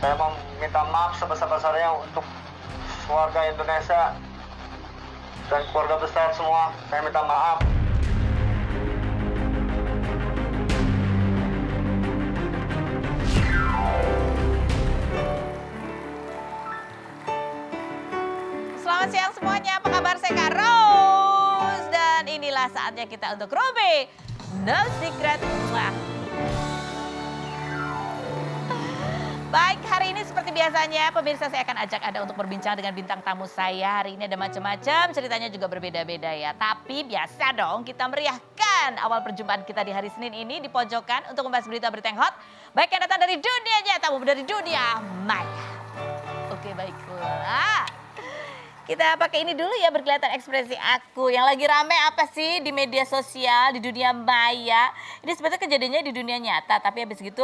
Saya mau minta maaf sebesar-besarnya untuk warga Indonesia dan keluarga besar semua. Saya minta maaf. Selamat siang semuanya, apa kabar? Saya Kak Rose. Dan inilah saatnya kita untuk Ruby No Secret. Wah. Baik, hari ini seperti biasanya pemirsa saya akan ajak Anda untuk berbincang dengan bintang tamu saya. Hari ini ada macam-macam, ceritanya juga berbeda-beda ya. Tapi biasa dong kita meriahkan awal perjumpaan kita di hari Senin ini di pojokan untuk membahas berita-berita yang hot. Baik yang datang dari dunia nyata maupun dari dunia maya. Oke, baiklah. Kita pakai ini dulu ya, berkelihatan ekspresi aku. Yang lagi rame apa sih di media sosial, di dunia maya. Ini sebetulnya kejadiannya di dunia nyata, tapi habis gitu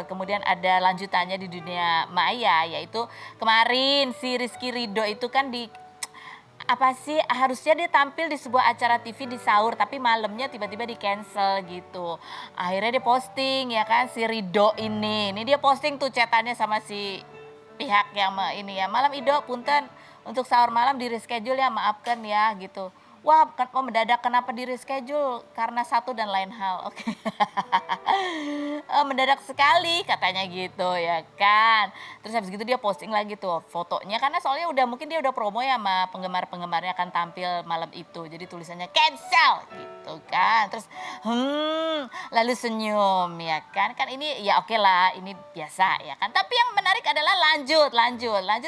kemudian ada lanjutannya di dunia maya. Yaitu kemarin si Rizky Ridho itu kan harusnya dia tampil di sebuah acara TV di sahur, tapi malamnya tiba-tiba di cancel gitu. Akhirnya dia posting ya kan si Ridho ini dia posting tuh chatannya sama si pihak yang ini ya, malam Ido punten untuk sahur malam di reschedule ya, maafkan ya gitu. Wah, mendadak kenapa di reschedule? Karena satu dan lain hal. Oke. Mendadak sekali katanya gitu ya kan. Terus habis gitu dia posting lagi tuh fotonya, karena soalnya mungkin dia udah promo ya sama penggemar-penggemarnya akan tampil malam itu. Jadi tulisannya cancel gitu kan. Terus lalu senyum ya kan. Kan ini ya oke lah, ini biasa ya kan. Tapi yang menarik adalah lanjut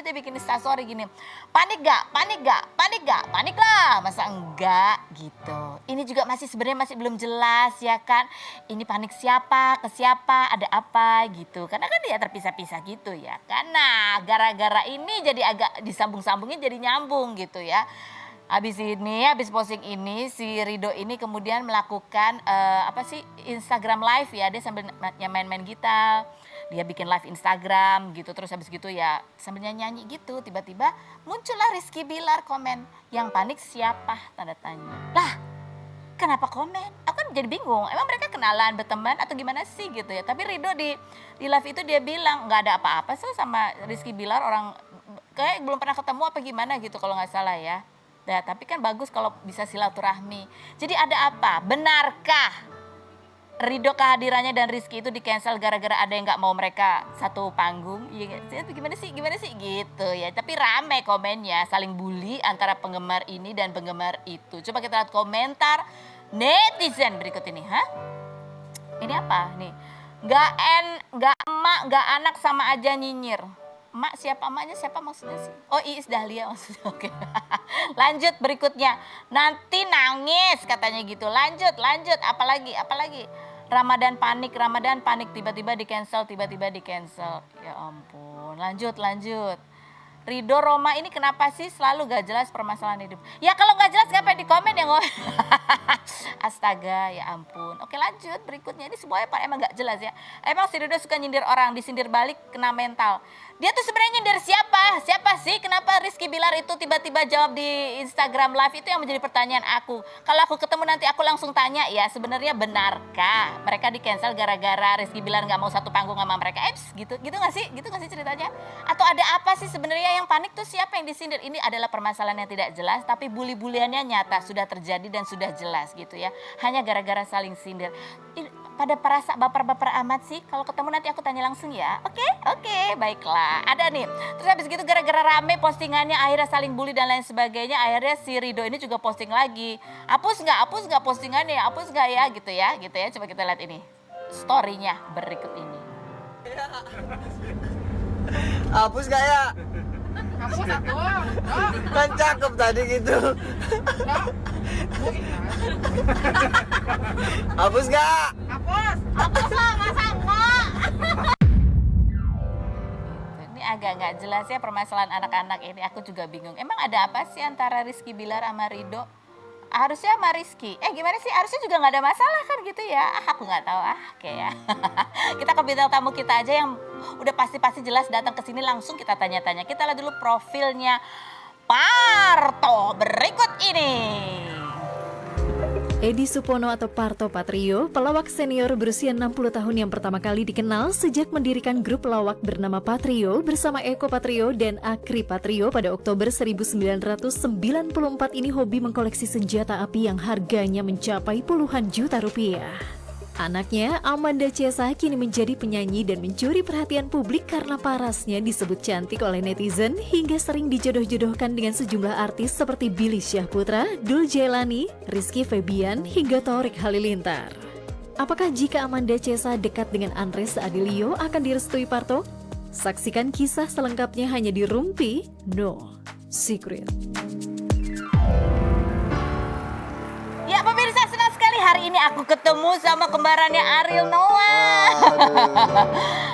dia bikin instastory gini. Panik gak? Panik lah. Masa enggak gitu. Ini juga sebenarnya masih belum jelas ya kan. Ini panik siapa, ke siapa, ada apa gitu. Karena kan dia terpisah-pisah gitu ya. Karena gara-gara ini jadi agak disambung-sambungin jadi nyambung gitu ya. Habis posting ini si Ridho ini kemudian melakukan Instagram live ya. Dia sambil main-main gitar. Dia bikin live Instagram gitu, terus habis gitu ya sambil nyanyi gitu, tiba-tiba muncullah Rizky Bilar komen, yang panik siapa? Tanda tanya. Lah, kenapa komen? Aku kan jadi bingung, emang mereka kenalan, berteman atau gimana sih gitu ya. Tapi Ridho di live itu dia bilang nggak ada apa-apa sih sama Rizky Bilar, orang kayak belum pernah ketemu apa gimana gitu kalau nggak salah ya. Nah, tapi kan bagus kalau bisa silaturahmi. Jadi ada apa? Benarkah Ridho kehadirannya dan Rizky itu di cancel gara-gara ada yang nggak mau mereka satu panggung? Iya, gimana sih gitu ya. Tapi rame komennya, saling bully antara penggemar ini dan penggemar itu. Coba kita lihat komentar netizen berikut ini, Ini apa nih? Nggak emak, nggak anak sama aja nyinyir. Emak siapa, emaknya siapa maksudnya sih? Oh, Iis Dahlia maksudnya. Oke. Lanjut berikutnya. Nanti nangis katanya gitu. Lanjut. Apalagi? Ramadan panik, tiba-tiba di cancel. Ya ampun. Lanjut. Ridho Roma ini kenapa sih selalu gak jelas permasalahan hidup? Ya kalau gak jelas ngapain di komen ya ngomong. Astaga, ya ampun. Oke, lanjut berikutnya. Ini semuanya emang gak jelas ya. Emang si Ridho suka nyindir orang, disindir balik kena mental. Dia tuh sebenarnya nyindir siapa? Siapa sih? Kenapa Rizky Bilar itu tiba-tiba jawab di Instagram live? Itu yang menjadi pertanyaan aku. Kalau aku ketemu nanti aku langsung tanya ya, sebenarnya benarkah mereka di cancel gara-gara Rizky Bilar nggak mau satu panggung sama mereka? Gitu nggak sih? Gitu nggak sih ceritanya? Atau ada apa sih sebenarnya yang panik tuh siapa yang disindir? Ini adalah permasalahan yang tidak jelas, tapi bully-buliannya nyata sudah terjadi dan sudah jelas gitu ya. Hanya gara-gara saling sindir. Pada perasa baper-baper amat sih. Kalau ketemu nanti aku tanya langsung ya. Oke, baiklah. Ada nih. Terus habis gitu gara-gara rame postingannya akhirnya saling bully dan lain sebagainya. Akhirnya si Ridho ini juga posting lagi. Hapus nggak postingannya? Hapus nggak ya? Gitu ya. Coba kita lihat ini. Story-nya berikut ini. Hapus gak ya? Hapus satu. Kan cakep tadi gitu. Hapus gak? Hapus lah, masa enggak? Ini agak nggak jelas ya permasalahan anak-anak ini. Aku juga bingung. Emang ada apa sih antara Rizky Bilar sama Ridho? Harusnya sama Rizky. Gimana sih? Harusnya juga nggak ada masalah kan gitu ya. Aku nggak tahu. Kayak kita ke bintang tamu kita aja yang udah pasti jelas datang ke sini, langsung kita tanya-tanya. Kita lihat dulu profilnya Parto berikut ini. Edi Supono atau Parto Patrio, pelawak senior berusia 60 tahun yang pertama kali dikenal sejak mendirikan grup pelawak bernama Patrio bersama Eko Patrio dan Akri Patrio pada Oktober 1994 ini hobi mengkoleksi senjata api yang harganya mencapai puluhan juta rupiah. Anaknya, Amanda Chesa, kini menjadi penyanyi dan mencuri perhatian publik karena parasnya disebut cantik oleh netizen hingga sering dijodoh-jodohkan dengan sejumlah artis seperti Billy Syahputra, Dul Jailani, Rizky Febian, hingga Torik Halilintar. Apakah jika Amanda Chesa dekat dengan Andres Adilio akan direstui Parto? Saksikan kisah selengkapnya hanya di Rumpi No Secret. Ya pemirsa, senang sekali hari ini aku ketemu sama kembarannya Ariel Noah.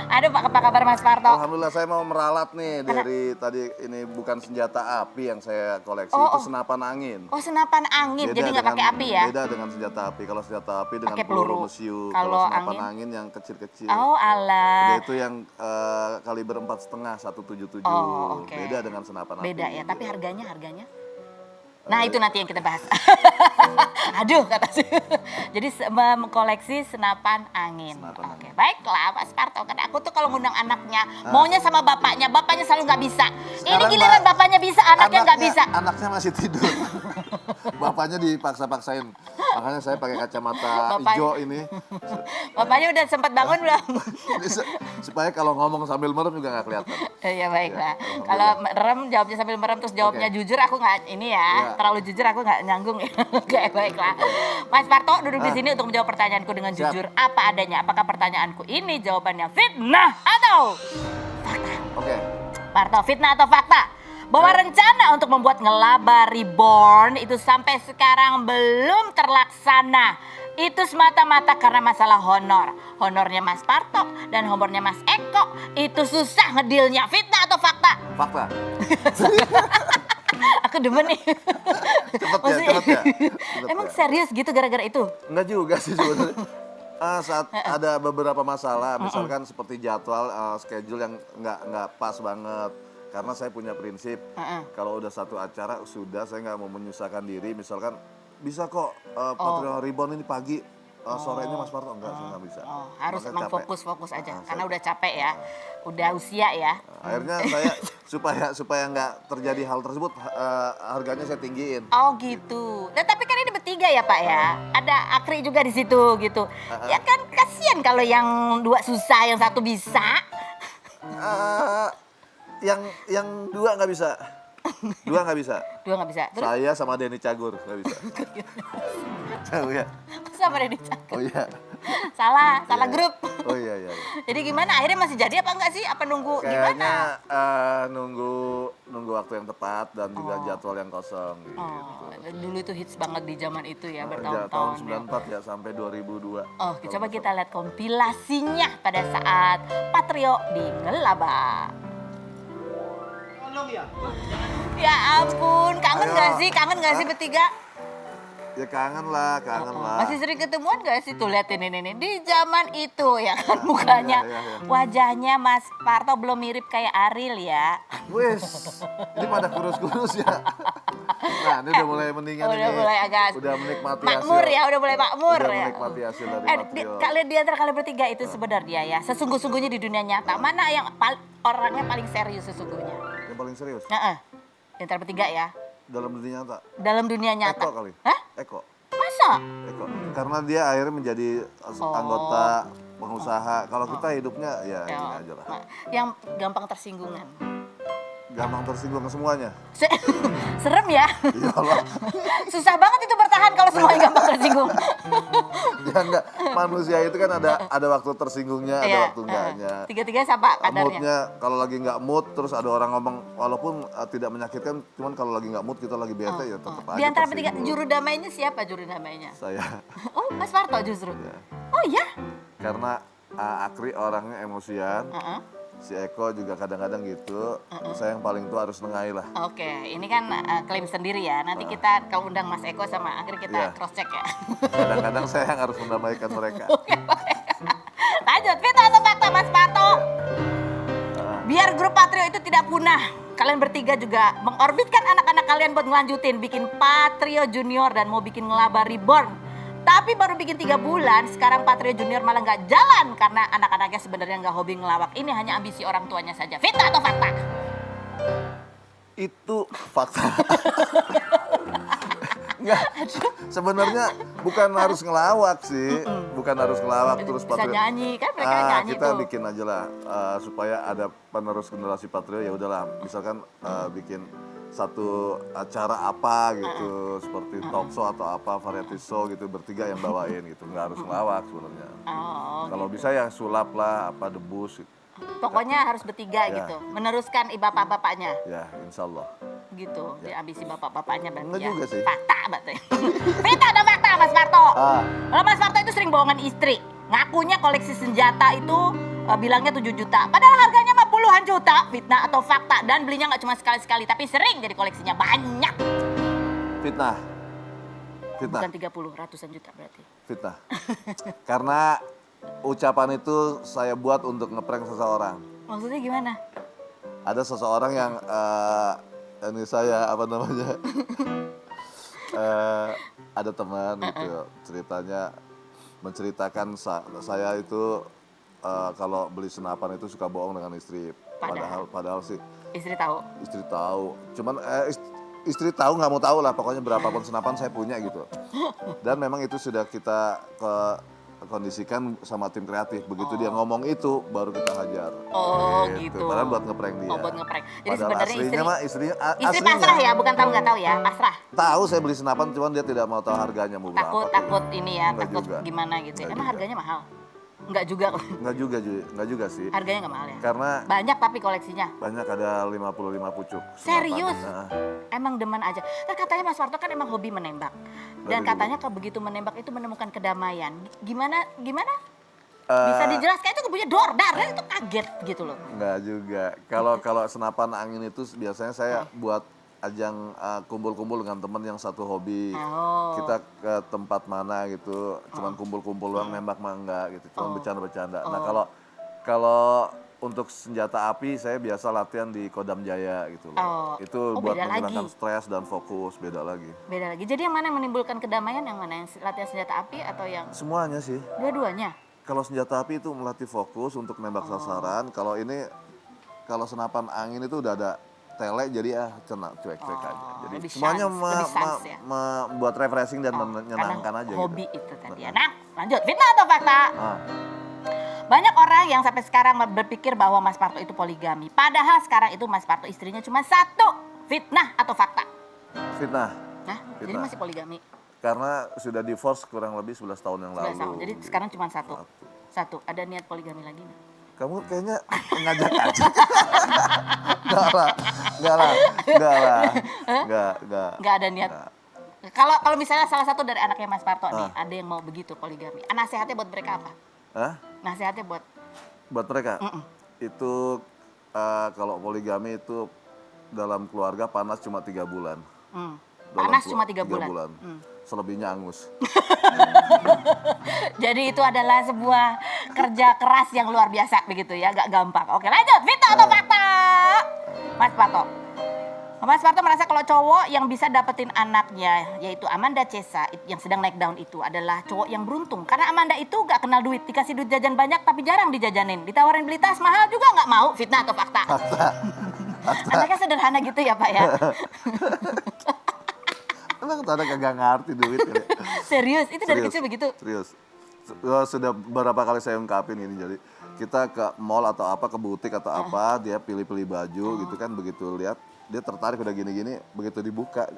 Aduh, apa kabar Mas Parto? Alhamdulillah, saya mau meralat nih dari tadi. Ini bukan senjata api yang saya koleksi, itu senapan angin. Oh, senapan angin, jadi nggak pakai api ya? Beda dengan senjata api. Kalau senjata api dengan Pakai peluru peluru. mesiu. Kalau senapan angin? angin yang kecil-kecil. Oh alah. Dia itu yang kaliber 4,5 177. Oh, oke. Beda dengan senapan api. Beda ya, tapi harganya? Nah itu nanti yang kita bahas. Aduh kata sih. Jadi mengkoleksi senapan angin. Oke, baiklah Mas Parto. Karena aku tuh kalau ngundang anaknya, maunya sama bapaknya selalu nggak bisa. Ini Sekarang, giliran bapaknya bisa, anaknya nggak bisa. Anaknya masih tidur. Bapaknya dipaksa-paksain. Makanya saya pakai kacamata hijau ini. Bapaknya udah sempat bangun belum? Ini supaya kalau ngomong sambil merem juga nggak kelihatan. Iya baiklah. Ya, Kalau merem jawabnya sambil merem terus jawabnya jujur, aku nggak ini ya. Terlalu jujur aku nggak nyanggung ya. Oke baiklah. Mas Parto duduk di sini untuk menjawab pertanyaanku dengan jujur apa adanya. Apakah pertanyaanku ini jawabannya fitnah atau fakta? Oke. Parto, fitnah atau fakta? Bahwa rencana untuk membuat Ngelaba Reborn itu sampai sekarang belum terlaksana. Itu semata-mata karena masalah honor. Honornya Mas Parto dan honornya Mas Eko itu susah ngedilnya. Fitnah atau fakta? Fakta. Aku demen nih. Cepet ya. Emang serius gitu gara-gara itu? Enggak juga sih sebenarnya. Saat ada beberapa masalah, misalkan seperti jadwal, schedule yang nggak pas banget. Karena saya punya prinsip, kalau udah satu acara sudah, saya nggak mau menyusahkan diri. Misalkan bisa kok Patrio Reborn ini pagi, sorenya Mas Parto enggak, saya nggak bisa. Harus Makanya emang capek. fokus aja, karena udah capek ya, udah usia ya. Akhirnya saya supaya nggak terjadi hal tersebut, harganya saya tinggiin. Oh gitu. Nah, tapi kan ini bertiga ya Pak ya. Ada Akri juga di situ gitu. Ya kan kasihan kalau yang dua susah, yang satu bisa. Yang dua nggak bisa. Dua nggak bisa. Dua nggak bisa. Terus Saya sama Denny Cagur nggak bisa. Tahu ya? sama Deddy Cakep. Oh iya. Salah Iya. grup. Oh iya. Jadi gimana? Akhirnya masih jadi apa enggak sih? Apa nunggu Kayaknya gimana? nunggu waktu yang tepat dan juga jadwal yang kosong gitu. Oh, dulu itu hits banget di zaman itu ya, Tahun bertahun-tahun. 94 ya sampai 2002. Oh, coba kita lihat kompilasinya pada saat Patrio di Ngelaba. Ya ampun, kangen Ayo. gak sih? Kangen gak sih bertiga? Ya kangen lah. Masih sering ketemuan gak sih? Tuh liatin ini. Di zaman itu ya kan mukanya, Iya. wajahnya Mas Parto belum mirip kayak Ariel ya. Wes, ini pada kurus-kurus ya. Nah, ini udah mulai mendingan Udah ini. mulai agak Udah menikmati makmur hasil. ya, udah mulai makmur Udah ya. menikmati hasil dari Patrio. Kalian di antara kalian bertiga itu sebenarnya ya, sesungguh-sungguhnya di dunia nyata, mana yang orangnya paling serius sesungguhnya? Yang paling serius Di antara bertiga ya, dalam dunia nyata. dalam dunia nyata. Eko kali. Hah? Eko. Masa? Eko. Karena dia akhirnya menjadi anggota pengusaha. Kalau kita hidupnya ya gini aja lah. Yang gampang tersinggungan. Gampang tersinggung semuanya. Serem ya? Iya Allah. Susah banget itu bertahan kalau semuanya gampang tersinggung. Ya enggak, manusia itu kan ada waktu tersinggungnya, ada Iya, waktu enggaknya. Tiga-tiga sama kadarnya. Moodnya kalau lagi nggak mood, terus ada orang ngomong walaupun tidak menyakitkan, cuman kalau lagi nggak mood kita lagi bete ya tetap aja. Di antara bertiga, tersinggung. juru damainya siapa juru damainya? Saya. Oh, Mas Parto justru. Iya. Oh iya? Karena Akri orangnya emosian, si Eko juga kadang-kadang gitu. Saya yang paling tua harus nengahi lah. Oke, ini kan klaim sendiri ya. Nanti kita kalau undang Mas Eko sama Akri kita Iya. cross check ya. Kadang-kadang saya yang harus mendamaikan mereka. Lanjut, fitnah atau fakta Mas Parto? Biar grup Patrio itu tidak punah, kalian bertiga juga mengorbitkan anak-anak kalian buat ngelanjutin bikin Patrio Junior dan mau bikin Ngelaba Reborn. Tapi baru bikin 3 bulan, sekarang Patrio Junior malah nggak jalan karena anak-anaknya sebenarnya nggak hobi ngelawak. Ini hanya ambisi orang tuanya saja. Fitnah atau fakta? Itu fakta. Enggak, sebenarnya bukan harus ngelawak sih, bukan harus ngelawak terus Bisa nyanyi, kan mereka nyanyi kita tuh. bikin aja lah supaya ada penerus generasi Patrio, ya udahlah, misalkan bikin satu acara apa gitu, seperti talk show atau apa, variety show gitu, bertiga yang bawain gitu, nggak harus ngelawak sebenarnya. Oh, Kalau bisa ya sulap lah, apa debus gitu. pokoknya harus bertiga Ya. gitu, meneruskan bapak-bapaknya. Ya, insya Allah. Gitu, di ambisi bapak-bapaknya berarti Enggak ya. juga sih. Fakta berarti. Fitnah atau fakta, Mas Parto? Ah. Kalau Mas Parto itu sering bohongan istri. Ngakunya koleksi senjata itu bilangnya 7 juta. Padahal harganya mah puluhan juta. Fitnah atau fakta? Dan belinya nggak cuma sekali-sekali, tapi sering jadi koleksinya banyak. Fitnah. Fitnah. Bukan 30, ratusan juta berarti. Fitnah. Karena ucapan itu saya buat untuk ngeprank seseorang. Maksudnya gimana? Ada seseorang yang ini saya apa namanya ada teman gitu ceritanya menceritakan saya itu kalau beli senapan itu suka bohong dengan istri. Padahal sih Istri tahu. istri tahu. Cuman istri tahu nggak mau tahu lah, pokoknya berapapun senapan saya punya gitu. Dan memang itu sudah kita kondisikan sama tim kreatif. Begitu dia ngomong itu baru kita hajar. Oh gitu. Padahal buat ngeprank dia. Oh, buat ngeprank. Jadi Padahal sebenarnya aslinya mah istri aslinya pasrah ya, bukan tahu nggak tahu ya, pasrah. tahu saya beli senapan, cuman dia tidak mau tahu harganya mau berapa. Takut ini ya, Enggak takut juga. gimana gitu. Enggak Emang juga. harganya mahal? Enggak juga. Enggak juga sih. Harganya nggak mahal ya? Karena Banyak tapi koleksinya. banyak, ada 55 pucuk senapan. Serius? Nah, Emang demen aja. Nah, katanya Mas Parto kan emang hobi menembak. Dan Hobi. katanya kalau begitu menembak itu menemukan kedamaian. Gimana? Bisa dijelaskan, itu punya dar itu kaget gitu loh. enggak juga. Kalau senapan angin itu biasanya saya buat ajang kumpul-kumpul dengan teman yang satu hobi. Oh. Kita ke tempat mana gitu, cuman kumpul-kumpul doang, nembak mah enggak gitu, cuman bercanda-bercanda. Nah, kalau untuk senjata api saya biasa latihan di Kodam Jaya gitu loh. Oh. Itu Oh, buat beda menghilangkan lagi. stres dan fokus, beda lagi. Beda lagi. Jadi yang mana yang menimbulkan kedamaian, yang mana yang latihan senjata api atau yang Semuanya sih. dua-duanya? Kalau senjata api itu melatih fokus untuk nembak sasaran. Kalau senapan angin itu udah ada tele, jadi cuek-cuek aja. Jadi lebih semuanya sans, lebih sans ya? membuat refreshing dan Karena menyenangkan aja hobi gitu. itu tadi ya. Nah, lanjut. Fitnah atau fakta? Ah, Banyak orang yang sampai sekarang berpikir bahwa Mas Parto itu poligami. Padahal sekarang itu Mas Parto istrinya cuma 1. Fitnah atau fakta? fitnah. Nah, jadi Fitnah. masih poligami. Karena sudah divorce kurang lebih 11 tahun yang 11 lalu. tahun. Jadi sekarang cuma 1. Ada niat poligami lagi nggak? Kamu kayaknya ngajak aja. Enggak. Nggak ada niat. Nggak. Kalau misalnya salah satu dari anaknya Mas Parto nih, ada yang mau begitu poligami. Nasihatnya buat mereka apa? Hah? Nasihatnya buat Buat mereka? Itu kalau poligami itu dalam keluarga panas cuma 3 bulan. Dalam panas cuma 3 bulan. Selebihnya angus. Jadi itu adalah sebuah kerja keras yang luar biasa begitu ya, gak gampang. Oke, lanjut. Fitnah atau fakta? Mas Parto. Mas Parto merasa kalau cowok yang bisa dapetin anaknya, yaitu Amanda Cesa yang sedang naik daun itu adalah cowok yang beruntung. Karena Amanda itu gak kenal duit, dikasih duit jajan banyak tapi jarang dijajanin. Ditawarin beli tas mahal juga gak mau. Fitnah atau fakta? Anaknya sederhana gitu ya Pak ya? Emang ada kagak ngerti duit ya? Serius, itu dari kecil begitu? Serius. Sudah beberapa kali saya ungkapin ini, jadi kita ke mall atau apa, ke butik atau apa, dia pilih-pilih baju gitu kan, begitu lihat dia tertarik udah gini-gini, begitu dibuka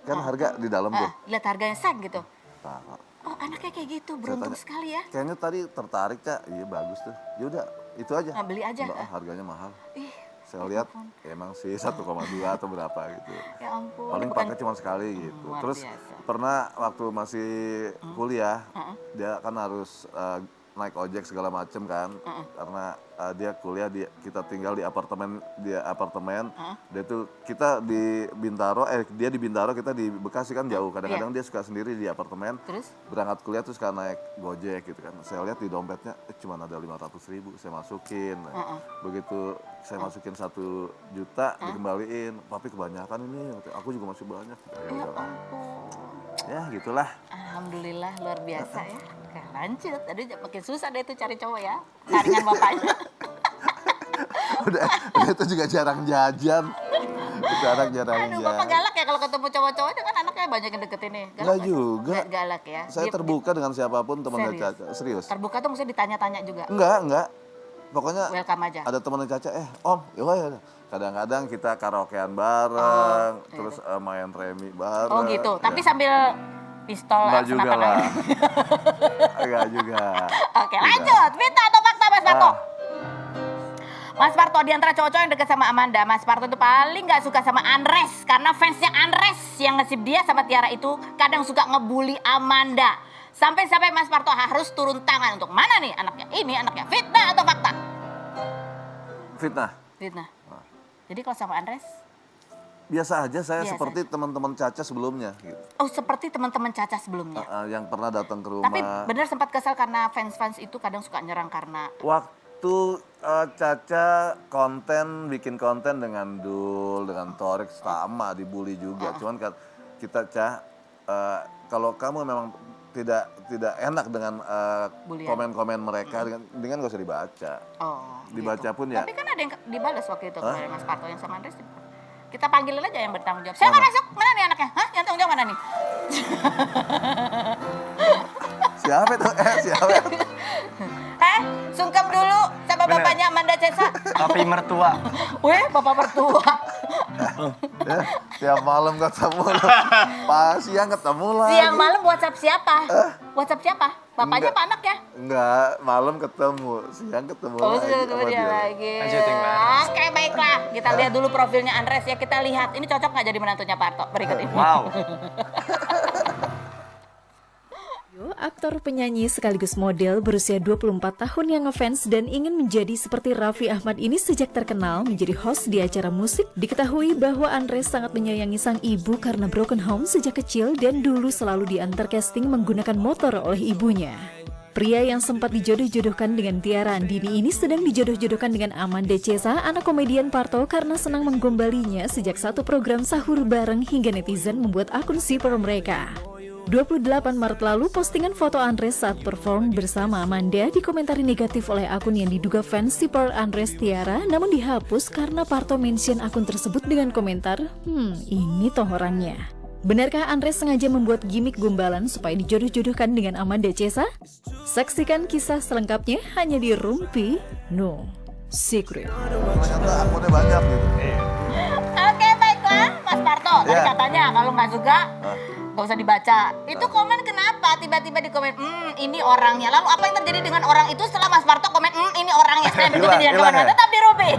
kan harga di dalam tuh. Lihat harganya sak gitu. Nah, Oh, anaknya kayak gitu, beruntung tanya, sekali ya. kayaknya tadi tertarik, Cak. Iya bagus tuh. Yaudah, itu aja. Nah, beli aja. Enggak, harganya mahal. Ih, Saya lihat emang sih 1,2 atau berapa gitu. ya ampun. Paling bukan- pakai cuma sekali gitu. luar Terus biasa. pernah waktu masih kuliah, dia kan harus naik ojek segala macem kan, karena dia kuliah, kita tinggal di apartemen, dia tuh kita di Bintaro, dia di Bintaro, kita di Bekasi kan jauh. Kadang-kadang dia suka sendiri di apartemen, Terus? berangkat kuliah terus suka naik Gojek gitu kan. Saya lihat di dompetnya cuma ada 500.000, saya masukin. Begitu saya masukin 1 juta dikembaliin, tapi kebanyakan ini, aku juga masih banyak. Ya Ya udahlah. ampun. Ya gitulah. Alhamdulillah luar biasa ya. Oke, lanjut. Aduh makin susah deh itu cari cowok ya. Saringan bapaknya. udah itu juga jarang jajan. Jarang Aduh, bapak galak ya kalau ketemu cowok-cowok itu kan anaknya banyak yang deketin nih. Galak Enggak nggak sih? juga. Nggak galak ya. Saya terbuka dengan siapapun teman Serius? Caca. Serius. Terbuka tuh mesti ditanya-tanya juga. Enggak. Pokoknya Welcome aja. ada temennya Caca, Om, ya. Kadang-kadang kita karaokean bareng, terus main remi bareng. Oh gitu. ya. Tapi sambil pistol Enggak juga senapan lah. angin. Enggak juga. Oke, lanjut. Fitnah atau fakta Mas Parto? Mas Parto, di antara cowok-cowok yang deket sama Amanda, Mas Parto tuh paling gak suka sama Andres. Karena fansnya Andres yang ngesip dia sama Tiara itu kadang suka ngebully Amanda. Sampai-sampai Mas Parto harus turun tangan untuk mana nih anaknya? Ini anaknya. Fitnah atau fakta? Fitnah. Fitnah. Jadi kalau sama Andres? Biasa aja saya Biasa seperti teman-teman Caca sebelumnya. Gitu. Oh seperti teman-teman Caca sebelumnya. Yang pernah datang ke rumah. Tapi benar sempat kesal karena fans-fans itu kadang suka nyerang karena... Waktu Caca bikin konten dengan Dul, dengan Torik sama dibully juga. Cuman kan kita kalau kamu memang tidak enak dengan Bulian. komen-komen mereka, dengan gak usah dibaca. Oh, Dibaca gitu. pun ya. Tapi kan ada yang dibalas waktu itu kemarin Mas Parto yang sama Andres. Kita panggil aja yang bertanggung jawab. Saya nggak masuk, mana nih anaknya? Hah? Yang tanggung jawab mana nih? Siapa itu? Siapa? Sungkem dulu sama bapaknya Amanda Cesa. Papi mertua. Weh, bapak mertua. Ya, tiap malam ketemu loh. Siang ketemu lagi. Siang malam WhatsApp siapa? WhatsApp siapa? Bapaknya Enggak. apa anaknya? Enggak, malam ketemu. Siang ketemu Oh, lagi sudah sama ketemu dia dia. lagi. Lanjutin, Mbak. Oke, baiklah. Kita lihat dulu profilnya Andres ya. Kita lihat. Ini cocok nggak jadi menantunya Parto? Berikut ini. Wow. Aktor penyanyi sekaligus model berusia 24 tahun yang ngefans dan ingin menjadi seperti Raffi Ahmad ini sejak terkenal menjadi host di acara musik. Diketahui bahwa Andres sangat menyayangi sang ibu karena broken home sejak kecil dan dulu selalu diantar casting menggunakan motor oleh ibunya. Pria yang sempat dijodoh-jodohkan dengan Tiara Andini ini sedang dijodoh-jodohkan dengan Amanda Cesa, anak komedian Parto, karena senang menggombalinya sejak satu program sahur bareng hingga netizen membuat akun shipper mereka. 28 Maret lalu, postingan foto Andres saat perform bersama Amanda dikomentari negatif oleh akun yang diduga fans shipper Andres Tiara, namun dihapus karena Parto mention akun tersebut dengan komentar, ini toh orangnya. Benarkah Andres sengaja membuat gimmick gombalan supaya dijodoh-jodohkan dengan Amanda Cesa? Saksikan kisah selengkapnya hanya di Rumpi No Secret. Ternyata akunnya banyak gitu. Oke, baiklah. Mas Parto, tadi Iya. katanya kalau nggak suka, nggak usah dibaca. Itu komen kenapa? Tiba-tiba di komen, ini orangnya. Lalu apa yang terjadi dengan orang itu setelah Mas Parto komen, ini orangnya. Saya berikut Hilang, dia hilang ya? Tetap di Rumpi.